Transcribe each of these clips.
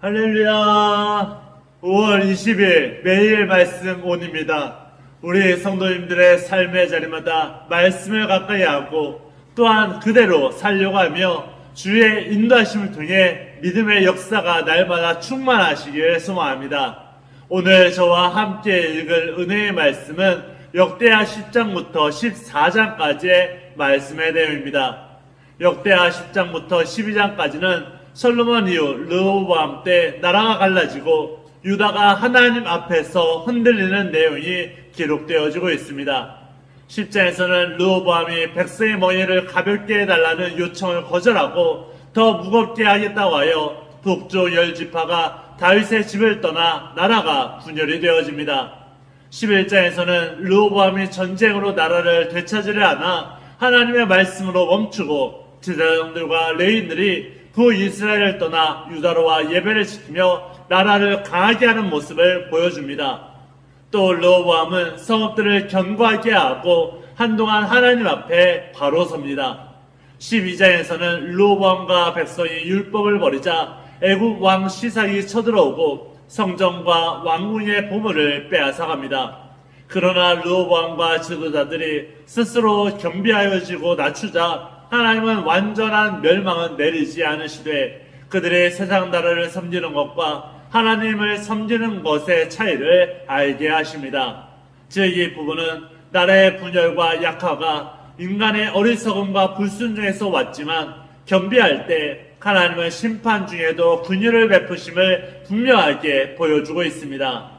할렐루야. 5월 20일 매일 말씀 온입니다. 우리 성도님들의 삶의 자리마다 말씀을 가까이 하고 또한 그대로 살려고 하며 주의 인도하심을 통해 믿음의 역사가 날마다 충만하시길 소망합니다. 오늘 저와 함께 읽을 은혜의 말씀은 역대하 10장부터 14장까지의 말씀의 내용입니다. 역대하 10장부터 12장까지는 솔로몬 이후 르호보암 때 나라가 갈라지고 유다가 하나님 앞에서 흔들리는 내용이 기록되어지고 있습니다. 10장에서는 르호보암이 백성의 멍에를 가볍게 해달라는 요청을 거절하고 더 무겁게 하겠다고 하여 북쪽 10지파가 다윗의 집을 떠나 나라가 분열이 되어집니다. 11장에서는 르호보암이 전쟁으로 나라를 되찾으려 하나 하나님의 말씀으로 멈추고 제사장들과 레위인들이 이스라엘을 떠나 유다로와 예배를 지키며 나라를 강하게 하는 모습을 보여줍니다. 또 르호보암은 성읍들을 견고하게 하고 한동안 하나님 앞에 바로 섭니다. 12장에서는 르호보암과 백성이 율법을 버리자 애굽 왕 시삭이 쳐들어오고 성전과 왕궁의 보물을 빼앗아갑니다. 그러나 르호보암과 지도자들이 스스로 겸비하여지고 낮추자 하나님은 완전한 멸망은 내리지 않으시되 그들의 세상 나라를 섬기는 것과 하나님을 섬기는 것의 차이를 알게 하십니다. 즉 이 부분은 나라의 분열과 약화가 인간의 어리석음과 불순종에서 왔지만 겸비할 때 하나님은 심판 중에도 긍휼을 베푸심을 분명하게 보여주고 있습니다.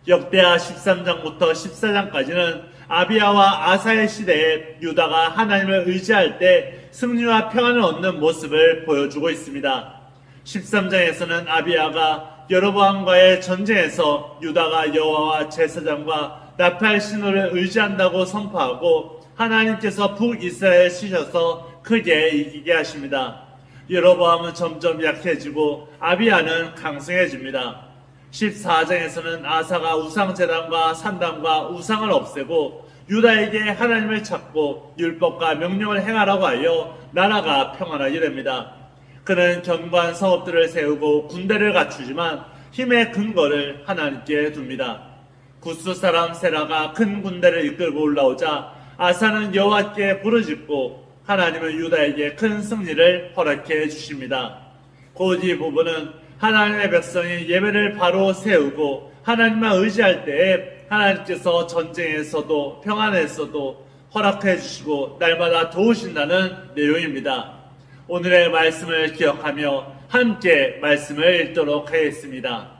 역대하 13장부터 14장까지는 아비야와 아사의 시대에 유다가 하나님을 의지할 때 승리와 평안을 얻는 모습을 보여주고 있습니다. 13장에서는 아비야가 여로보암과의 전쟁에서 유다가 여호와와 제사장과 나팔 신호를 의지한다고 선포하고 하나님께서 북이스라엘을 치셔서 크게 이기게 하십니다. 여로보암은 점점 약해지고 아비야는 강성해집니다. 14장에서는 아사가 우상제단과 산당과 우상을 없애고 유다에게 하나님을 찾고 율법과 명령을 행하라고 하여 나라가 평안하게 됩니다. 그는 견고한 성읍들을 세우고 군대를 갖추지만 힘의 근거를 하나님께 둡니다. 구스 사람 세라가 큰 군대를 이끌고 올라오자 아사는 여호와께 부르짖고 하나님은 유다에게 큰 승리를 허락해 주십니다. 곧 이 부분은 하나님의 백성이 예배를 바로 세우고 하나님만 의지할 때에 하나님께서 전쟁에서도 평안에서도 허락해 주시고 날마다 도우신다는 내용입니다. 오늘의 말씀을 기억하며 함께 말씀을 읽도록 하겠습니다.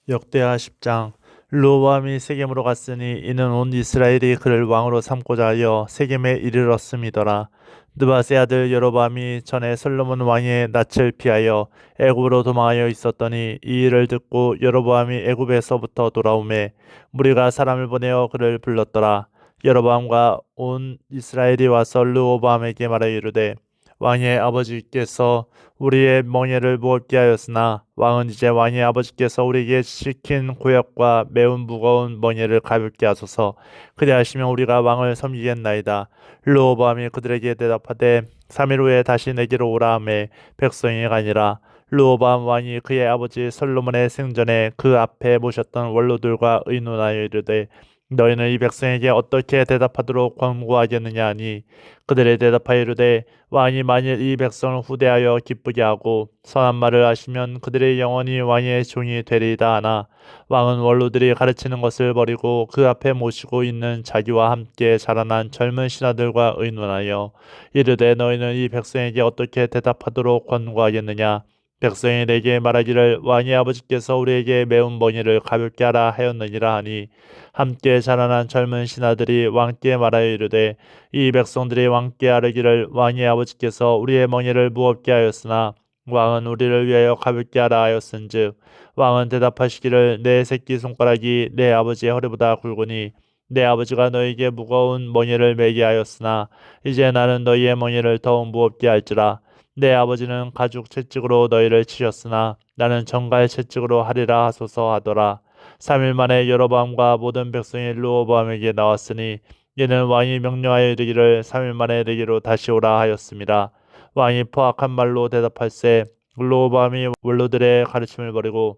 역대하 10장. 르호보암이 세겜으로 갔으니 이는 온 이스라엘이 그를 왕으로 삼고자 하여 세겜에 이르렀음이더라. 느밧의 아들 여로보암이 전에 솔로몬 왕의 낯을 피하여 애굽으로 도망하여 있었더니 이 일을 듣고 여로보암이 애굽에서부터 돌아오매 무리가 사람을 보내어 그를 불렀더라. 여로보암과 온 이스라엘이 와서 르호보암에게 말하여 이르되 왕의 아버지께서 우리의 멍에를 무겁게 하였으나 왕은 이제 왕의 아버지께서 우리에게 시킨 고역과 매우 무거운 멍에를 가볍게 하소서. 그리하시면 우리가 왕을 섬기겠나이다. 르호보암이 그들에게 대답하되 3일 후에 다시 내게로 오라 하매 백성이 가니라. 르호보암 왕이 그의 아버지 솔로몬의 생전에 그 앞에 모셨던 원로들과 의논하여 이르되 너희는 이 백성에게 어떻게 대답하도록 권고하겠느냐 하니 그들의 대답하여 이르되 왕이 만일 이 백성을 후대하여 기쁘게 하고 선한 말을 하시면 그들의 영원히 왕의 종이 되리이다 하나 왕은 원로들이 가르치는 것을 버리고 그 앞에 모시고 있는 자기와 함께 자라난 젊은 신하들과 의논하여 이르되 너희는 이 백성에게 어떻게 대답하도록 권고하겠느냐. 백성이 내게 말하기를 왕의 아버지께서 우리에게 매운 멍에를 가볍게 하라 하였느니라 하니 함께 자라난 젊은 신하들이 왕께 말하여 이르되 이 백성들이 왕께 아뢰기를 왕의 아버지께서 우리의 멍에를 무겁게 하였으나 왕은 우리를 위하여 가볍게 하라 하였은즉 왕은 대답하시기를 내 새끼손가락이 내 아버지의 허리보다 굵으니 내 아버지가 너에게 무거운 멍에를 매게 하였으나 이제 나는 너희의 멍에를 더욱 무겁게 할지라. 내 아버지는 가죽 채찍으로 너희를 치셨으나 나는 정갈 채찍으로 하리라 하소서 하더라. 3일 만에 여로보암과 모든 백성이 르호보암에게 나왔으니 이는 왕이 명령하여 이르기를 3일 만에 내게로 다시 오라 하였습니다. 왕이 포악한 말로 대답할세 르호보암이 원로들의 가르침을 버리고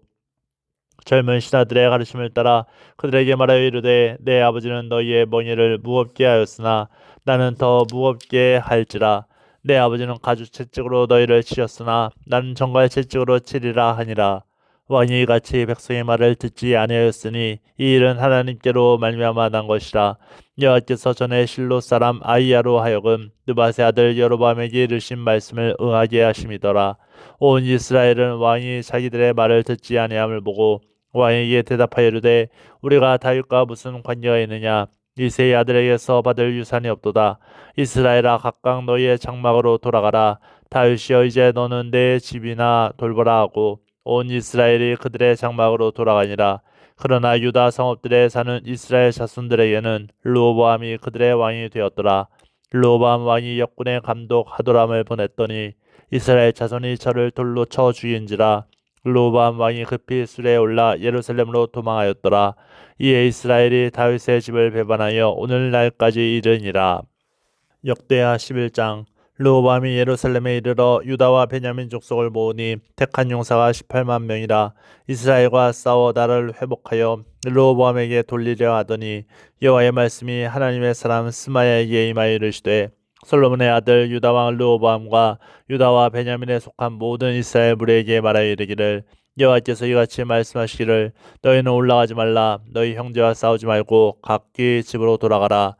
젊은 신하들의 가르침을 따라 그들에게 말하여 이르되 내 아버지는 너희의 멍에를 무겁게 하였으나 나는 더 무겁게 할지라. 내 아버지는 가죽 채찍으로 너희를 치셨으나 나는 정갈 채찍으로 치리라 하니라. 왕이 이같이 백성의 말을 듣지 아니하였으니 이 일은 하나님께로 말미암아 난 것이라. 여호와께서 전에 실로 사람 아히야로 하여금 느밧의 아들 여로보암에게 이르신 말씀을 응하게 하심이더라. 온 이스라엘은 왕이 자기들의 말을 듣지 아니함을 보고 왕에게 대답하여 이르되 우리가 다윗과 무슨 관계가 있느냐. 이새의 아들에게서 받을 유산이 없도다. 이스라엘아 각각 너희의 장막으로 돌아가라. 다윗이여 이제 너는 내 집이나 돌보라 하고 온 이스라엘이 그들의 장막으로 돌아가니라. 그러나 유다 성읍들에 사는 이스라엘 자손들에게는 르호보암이 그들의 왕이 되었더라. 르호보암 왕이 역군의 감독 하도람을 보냈더니 이스라엘 자손이 저를 돌로 쳐 죽인지라. 르호보암 왕이 급히 수레에 올라 예루살렘으로 도망하였더라. 이에 이스라엘이 다윗의 집을 배반하여 오늘날까지 이르니라. 역대하 11장. 르호보암이 예루살렘에 이르러 유다와 베냐민 족속을 모으니 택한 용사가 18만 명이라. 이스라엘과 싸워 나라를 회복하여 르호보암에게 돌리려 하더니 여호와의 말씀이 하나님의 사람 스마야에게 임하여 이르시되 솔로몬의 아들 유다 왕 르호보암과 유다와 베냐민에 속한 모든 이스라엘 무리에게 말하여 이르기를 여호와께서 이같이 말씀하시기를 너희는 올라가지 말라. 너희 형제와 싸우지 말고 각기 집으로 돌아가라.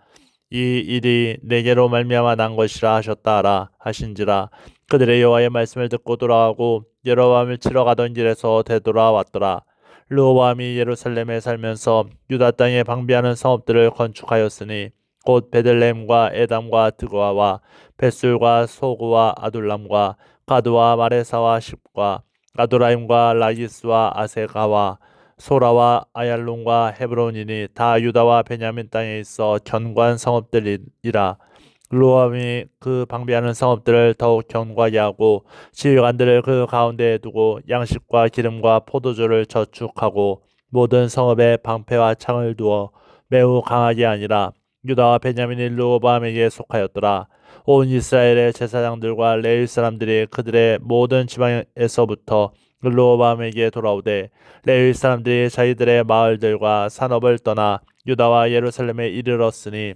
이 일이 내게로 말미암아 난 것이라 하셨다 하라 하신지라. 그들의 여호와의 말씀을 듣고 돌아가고 여로보암을 치러 가던 길에서 되돌아왔더라. 르호보암이 예루살렘에 살면서 유다 땅에 방비하는 성읍들을 건축하였으니 곧 베들레헴과 에담과 드고아와 벳술과 소구와 아둘람과 가드와 마레사와 십과 아도라임과 라기스와 아세가와 소라와 아얄론과 헤브론이니 다 유다와 베냐민 땅에 있어 견고한 성읍들이라. 르호보암이 그 방비하는 성읍들을 더욱 견고하게 하고 지휘관들을 그 가운데에 두고 양식과 기름과 포도주를 저축하고 모든 성읍에 방패와 창을 두어 매우 강하게 하니라. 유다와 베냐민이 르호보암에게 속하였더라. 온 이스라엘의 제사장들과 레위 사람들이 그들의 모든 지방에서부터 르호보암에게 돌아오되 레위 사람들이 자기들의 마을들과 산업을 떠나 유다와 예루살렘에 이르렀으니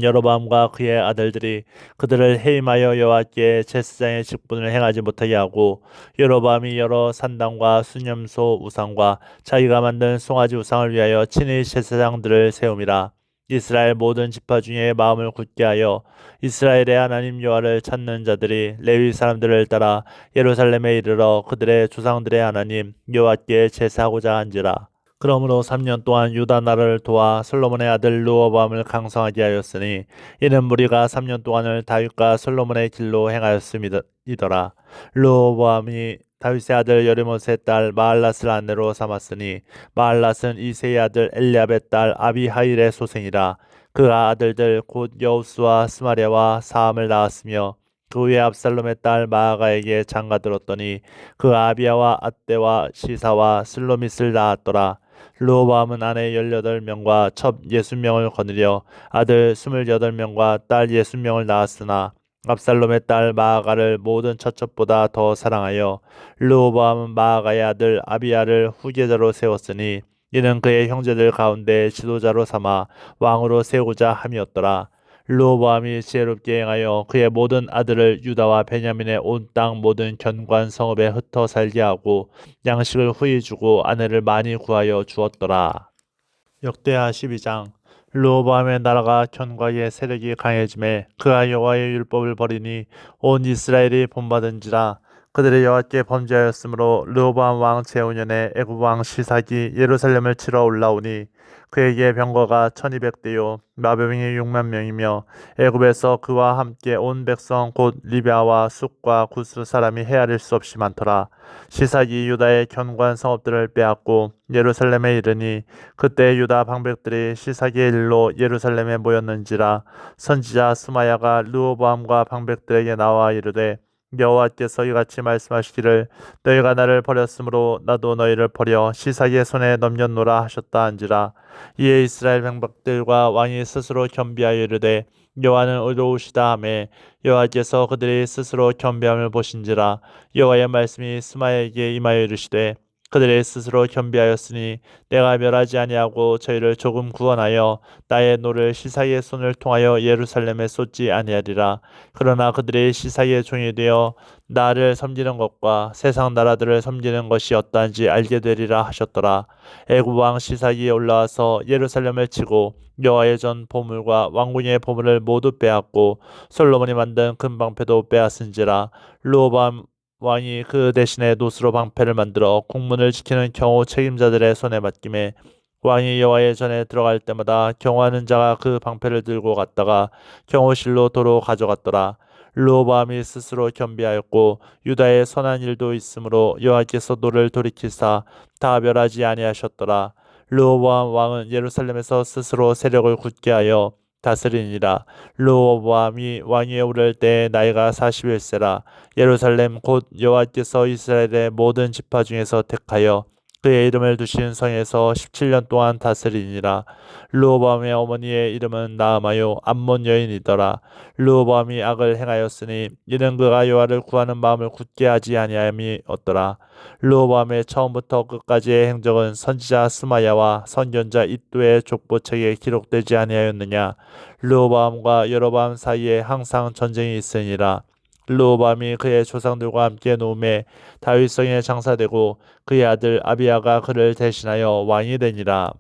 여로보암과 그의 아들들이 그들을 해임하여 여호와께 제사장의 직분을 행하지 못하게 하고 여로보암이 여러 산당과 수념소 우상과 자기가 만든 송아지 우상을 위하여 친히 제사장들을 세움이라. 이스라엘 모든 지파 중에 마음을 굳게 하여 이스라엘의 하나님 여호와를 찾는 자들이 레위 사람들을 따라 예루살렘에 이르러 그들의 조상들의 하나님 여호와께 제사하고자 한지라. 그러므로 3년 동안 유다 나라를 도와 솔로몬의 아들 르호보암을 강성하게 하였으니 이는 무리가 3년 동안을 다윗과 솔로몬의 길로 행하였음이더라. 르호보암이 다윗의 아들 여리못의 딸 마할랏을 아내로 삼았으니 마할랏은 이새의 아들 엘리압의 딸 아비하일의 소생이라. 그 아들들 곧 여우스와 스마랴와 사함을 낳았으며 그 후에 압살롬의 딸 마아가에게 장가들었더니 그 아비야와 앗대와 시사와 슬로밋을 낳았더라. 르호보암은 아내 18명과 첩 60명을 거느려 아들 28명과 딸 60명을 낳았으나 압살롬의 딸 마아가를 모든 처첩보다 더 사랑하여 르호보암은 마아가의 아들 아비야를 후계자로 세웠으니 이는 그의 형제들 가운데 지도자로 삼아 왕으로 세우고자 함이었더라. 르호보암이 지혜롭게 행하여 그의 모든 아들을 유다와 베냐민의 온 땅 모든 견고한 성읍에 흩어 살게 하고 양식을 후히 주고 아내를 많이 구하여 주었더라. 역대하 12장. 르호보암의 나라가 견고하게 세력이 강해짐에 그가 여호와의 율법을 버리니 온 이스라엘이 본받은지라. 그들이 여호와께 범죄하였으므로 르호보암 왕 제5년에 애굽 왕 시삭이 예루살렘을 치러 올라오니 그에게 병거가 1200대요 마병이 6만 명이며 애굽에서 그와 함께 온 백성 곧 리비아와 숫과 구스 사람이 헤아릴 수 없이 많더라. 시삭이 유다의 견고한 성읍들을 빼앗고 예루살렘에 이르니 그때 유다 방백들이 시삭의 일로 예루살렘에 모였는지라. 선지자 스마야가 르호보암과 방백들에게 나와 이르되 여호와께서 이같이 말씀하시기를 너희가 나를 버렸으므로 나도 너희를 버려 시삭의 손에 넘겼노라 하셨다 한지라. 이에 이스라엘 방백들과 왕이 스스로 겸비하여 이르되 여호와는 의로우시다 하매 여호와께서 그들이 스스로 겸비함을 보신지라. 여호와의 말씀이 스마야에게 임하여 이르시되 그들이 스스로 겸비하였으니 내가 멸하지 아니하고 저희를 조금 구원하여 나의 노를 시사이의 손을 통하여 예루살렘에 쏟지 아니하리라. 그러나 그들이 시사이의 종이 되어 나를 섬기는 것과 세상 나라들을 섬기는 것이 어떠한지 알게 되리라 하셨더라. 애굽 왕 시사기에 올라와서 예루살렘을 치고 여호와의 전 보물과 왕궁의 보물을 모두 빼앗고 솔로몬이 만든 금 방패도 빼앗은지라. 르호보암 왕이 그 대신에 노스로 방패를 만들어 국문을 지키는 경호 책임자들의 손에 맡김에 왕이 여호와의 전에 들어갈 때마다 경호하는 자가 그 방패를 들고 갔다가 경호실로 도로 가져갔더라. 르호보암이 스스로 겸비하였고 유다의 선한 일도 있으므로 여호와께서 노를 돌이키사 다 멸하지 아니하셨더라. 르호보암 왕은 예루살렘에서 스스로 세력을 굳게 하여 다스리니라. 르호보암이 왕위에 오를 때 나이가 41세라. 예루살렘 곧 여호와께서 이스라엘의 모든 지파 중에서 택하여 그의 이름을 두신 성에서 17년 동안 다스리니라. 르호보암의 어머니의 이름은 나아마요 암몬 여인이더라. 르호보암이 악을 행하였으니 이는 그가 여호와를 구하는 마음을 굳게 하지 아니함이었더라. 르호보암의 처음부터 끝까지의 행적은 선지자 스마야와 선견자 이도의 족보책에 기록되지 아니하였느냐. 르호보암과 여로보암 사이에 항상 전쟁이 있으니라. 르호보암이 그의 조상들과 함께 노음에 다윗성에 장사되고 그의 아들 아비야가 그를 대신하여 왕이 되니라.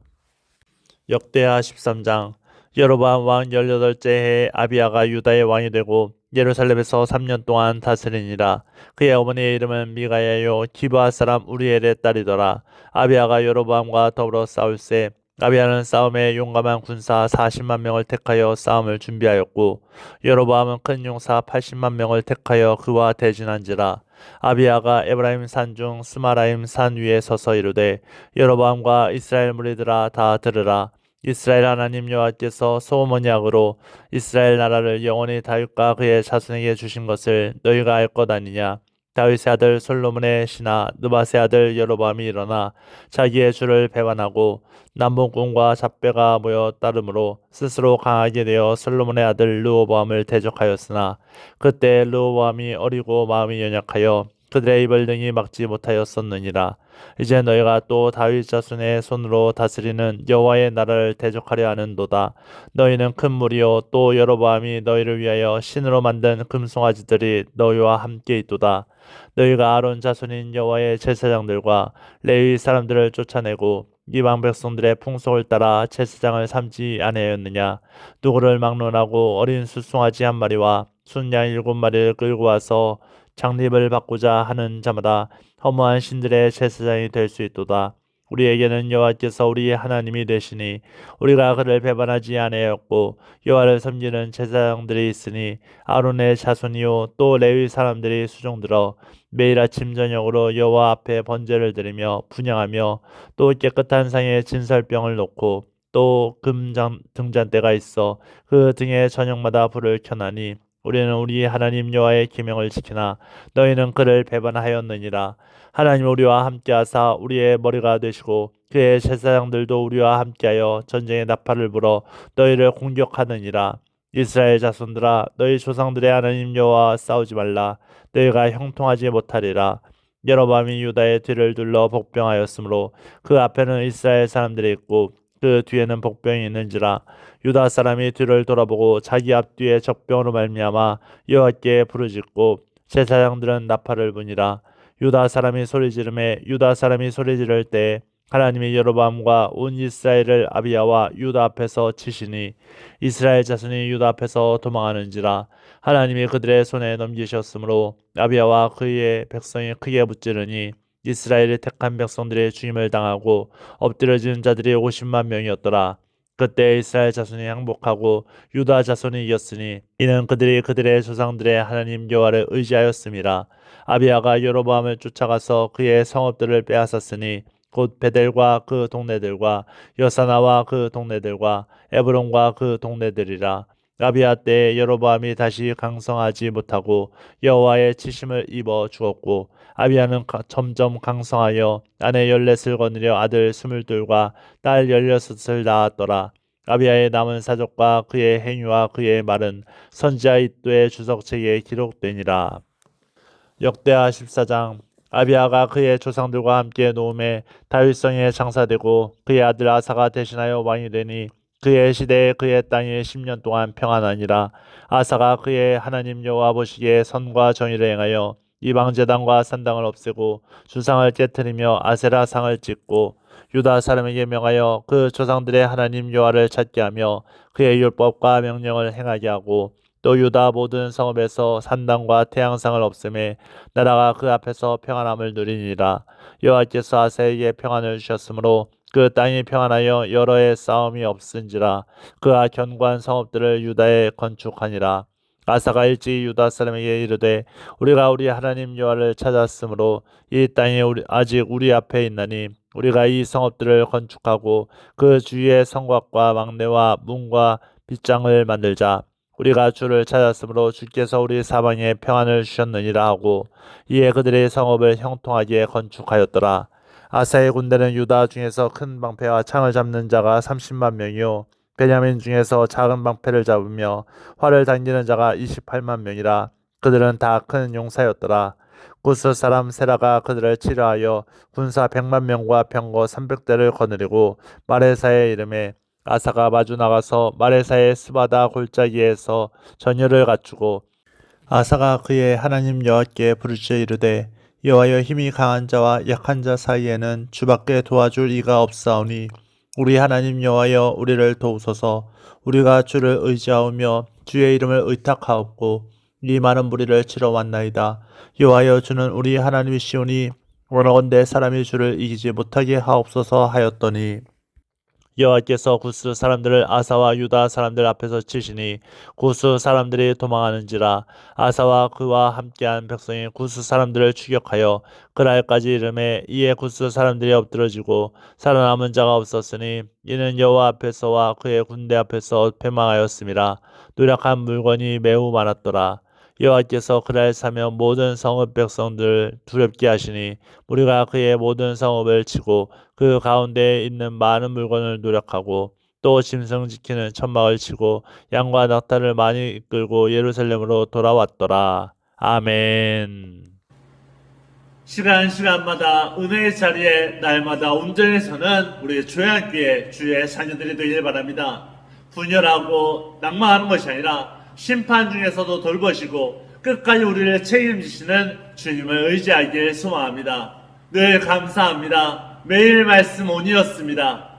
역대하 13장. 여로보암 왕 18째 해에 아비야가 유다의 왕이 되고 예루살렘에서 3년 동안 다스리니라. 그의 어머니의 이름은 미가야요 기브아 사람 우리엘의 딸이더라. 아비야가 여로보암과 더불어 싸울세 아비야는 싸움에 용감한 군사 40만 명을 택하여 싸움을 준비하였고 여로보암은 큰 용사 80만 명을 택하여 그와 대진한지라. 아비야가 에브라임 산 중 스마라임 산 위에 서서 이르되 여로보암과 이스라엘 무리들아 다 들으라. 이스라엘 하나님 여호와께서 솔로몬의 악으로 이스라엘 나라를 영원히 다윗과 그의 자손에게 주신 것을 너희가 알 것 아니냐. 다윗의 아들 솔로몬의 신하 느밧의 아들 여로보암이 일어나 자기의 주를 배반하고 남봉꾼과 잡배가 모여 따름으로 스스로 강하게 되어 솔로몬의 아들 르호보암을 대적하였으나 그때 르호보암이 어리고 마음이 연약하여 그들의 입을 능히 막지 못하였었느니라. 이제 너희가 또 다윗 자손의 손으로 다스리는 여호와의 나라를 대적하려 하는도다. 너희는 큰 무리요 또 여로보암이 너희를 위하여 신으로 만든 금송아지들이 너희와 함께 있도다. 너희가 아론 자손인 여호와의 제사장들과 레위 사람들을 쫓아내고 이방 백성들의 풍속을 따라 제사장을 삼지 아니하였느냐. 누구를 막론하고 어린 숫송아지 한 마리와 순양 7마리를 끌고 와서 창립을 받고자 하는 자마다 허무한 신들의 제사장이 될 수 있도다. 우리에게는 여호와께서 우리 하나님이 되시니 우리가 그를 배반하지 아니하였고 여호와를 섬기는 제사장들이 있으니 아론의 자손이요 또 레위 사람들이 수종들어 매일 아침 저녁으로 여호와 앞에 번제를 드리며 분향하며 또 깨끗한 상에 진설병을 놓고 또 금장 등잔대가 있어 그 등에 저녁마다 불을 켜나니 우리는 우리 하나님 여호와의 계명을 지키나 너희는 그를 배반하였느니라. 하나님 우리와 함께하사 우리의 머리가 되시고 그의 제사장들도 우리와 함께하여 전쟁의 나팔을 불어 너희를 공격하느니라. 이스라엘 자손들아 너희 조상들의 하나님 여호와와 싸우지 말라. 너희가 형통하지 못하리라. 여로보암이 유다의 뒤를 둘러 복병하였으므로 그 앞에는 이스라엘 사람들이 있고 그 뒤에는 복병이 있는지라. 유다 사람이 뒤를 돌아보고 자기 앞뒤에 적병으로 말미암아 여호와께 부르짖고 제사장들은 나팔을 부니라. 유다 사람이 소리 지르매 유다 사람이 소리 지를 때 하나님이 여로보암과 온 이스라엘을 아비야와 유다 앞에서 치시니 이스라엘 자손이 유다 앞에서 도망하는지라. 하나님이 그들의 손에 넘기셨으므로 아비야와 그의 백성이 크게 붙지르니 이스라엘의 택한 백성들의 죽임을 당하고 엎드려진 자들이 50만 명이었더라. 그때 이스라엘 자손이 항복하고 유다 자손이 이겼으니 이는 그들이 그들의 조상들의 하나님 여호와를 의지하였음이라. 아비야가 여로보암을 쫓아가서 그의 성읍들을 빼앗았으니 곧 베델과 그 동네들과 여사나와 그 동네들과 에브론과 그 동네들이라. 아비야 때에 여로보암이 다시 강성하지 못하고 여호와의 치심을 입어 죽었고 아비야는 점점 강성하여 아내 14을 거느려 아들 22과 딸 16을 낳았더라. 아비야의 남은 사적과 그의 행위와 그의 말은 선지자 이도의 주석책에 기록되니라. 역대하 14장. 아비야가 그의 조상들과 함께 노음에 다윗성에 장사되고 그의 아들 아사가 대신하여 왕이 되니 그의 시대에 그의 땅이 10년 동안 평안하니라. 아사가 그의 하나님 여호와 보시기에 선과 정의를 행하여 이방 제단과 산당을 없애고 주상을 깨뜨리며 아세라 상을 찢고 유다 사람에게 명하여 그 조상들의 하나님 여호와를 찾게 하며 그의 율법과 명령을 행하게 하고 또 유다 모든 성읍에서 산당과 태양상을 없애매 나라가 그 앞에서 평안함을 누리니라. 여호와께서 아사에게 평안을 주셨으므로 그 땅이 평안하여 여러 해 싸움이 없은지라. 그가 견고한 성읍들을 유다에 건축하니라. 아사가 일찍 유다 사람에게 이르되 우리가 우리 하나님 여호와를 찾았으므로 이 땅이 아직 우리 앞에 있나니 우리가 이 성읍들을 건축하고 그 주위의 성곽과 망대와 문과 빗장을 만들자. 우리가 주를 찾았으므로 주께서 우리 사방에 평안을 주셨느니라 하고 이에 그들의 성읍을 형통하게 건축하였더라. 아사의 군대는 유다 중에서 큰 방패와 창을 잡는 자가 30만 명이요 베냐민 중에서 작은 방패를 잡으며 활을 당기는 자가 28만 명이라. 그들은 다 큰 용사였더라. 구스 사람 세라가 그들을 치료하여 군사 100만 명과 병거 300대를 거느리고 마레사의 이름에 아사가 마주 나가서 마레사의 스바다 골짜기에서 전열을 갖추고 아사가 그의 하나님 여호와께 부르짖어 이르되 여호와여 힘이 강한 자와 약한 자 사이에는 주밖에 도와줄 이가 없사오니 우리 하나님 여호와여 우리를 도우소서. 우리가 주를 의지하오며 주의 이름을 의탁하옵고 이 많은 무리를 치러 왔나이다. 여호와여 주는 우리 하나님이시오니 원하건대 사람이 주를 이기지 못하게 하옵소서 하였더니 여호와께서 구스 사람들을 아사와 유다 사람들 앞에서 치시니 구스 사람들이 도망하는지라. 아사와 그와 함께한 백성이 구스 사람들을 추격하여 그날까지 이름에 이에 구스 사람들이 엎드러지고 살아남은 자가 없었으니 이는 여호와 앞에서와 그의 군대 앞에서 패망하였음이라. 노력한 물건이 매우 많았더라. 여호와께서 그날 사며 모든 성읍 백성들 두렵게 하시니 우리가 그의 모든 성읍을 치고 그 가운데에 있는 많은 물건을 노력하고 또 짐승 지키는 천막을 치고 양과 낙타를 많이 이끌고 예루살렘으로 돌아왔더라. 아멘. 시간마다 은혜의 자리에 날마다 온전히 서는 우리 조양교회 주의 자녀들이 되길 바랍니다. 분열하고 낙마하는 것이 아니라 심판 중에서도 돌보시고 끝까지 우리를 책임지시는 주님을 의지하길 소망합니다. 늘 감사합니다. 매일 말씀 온이었습니다.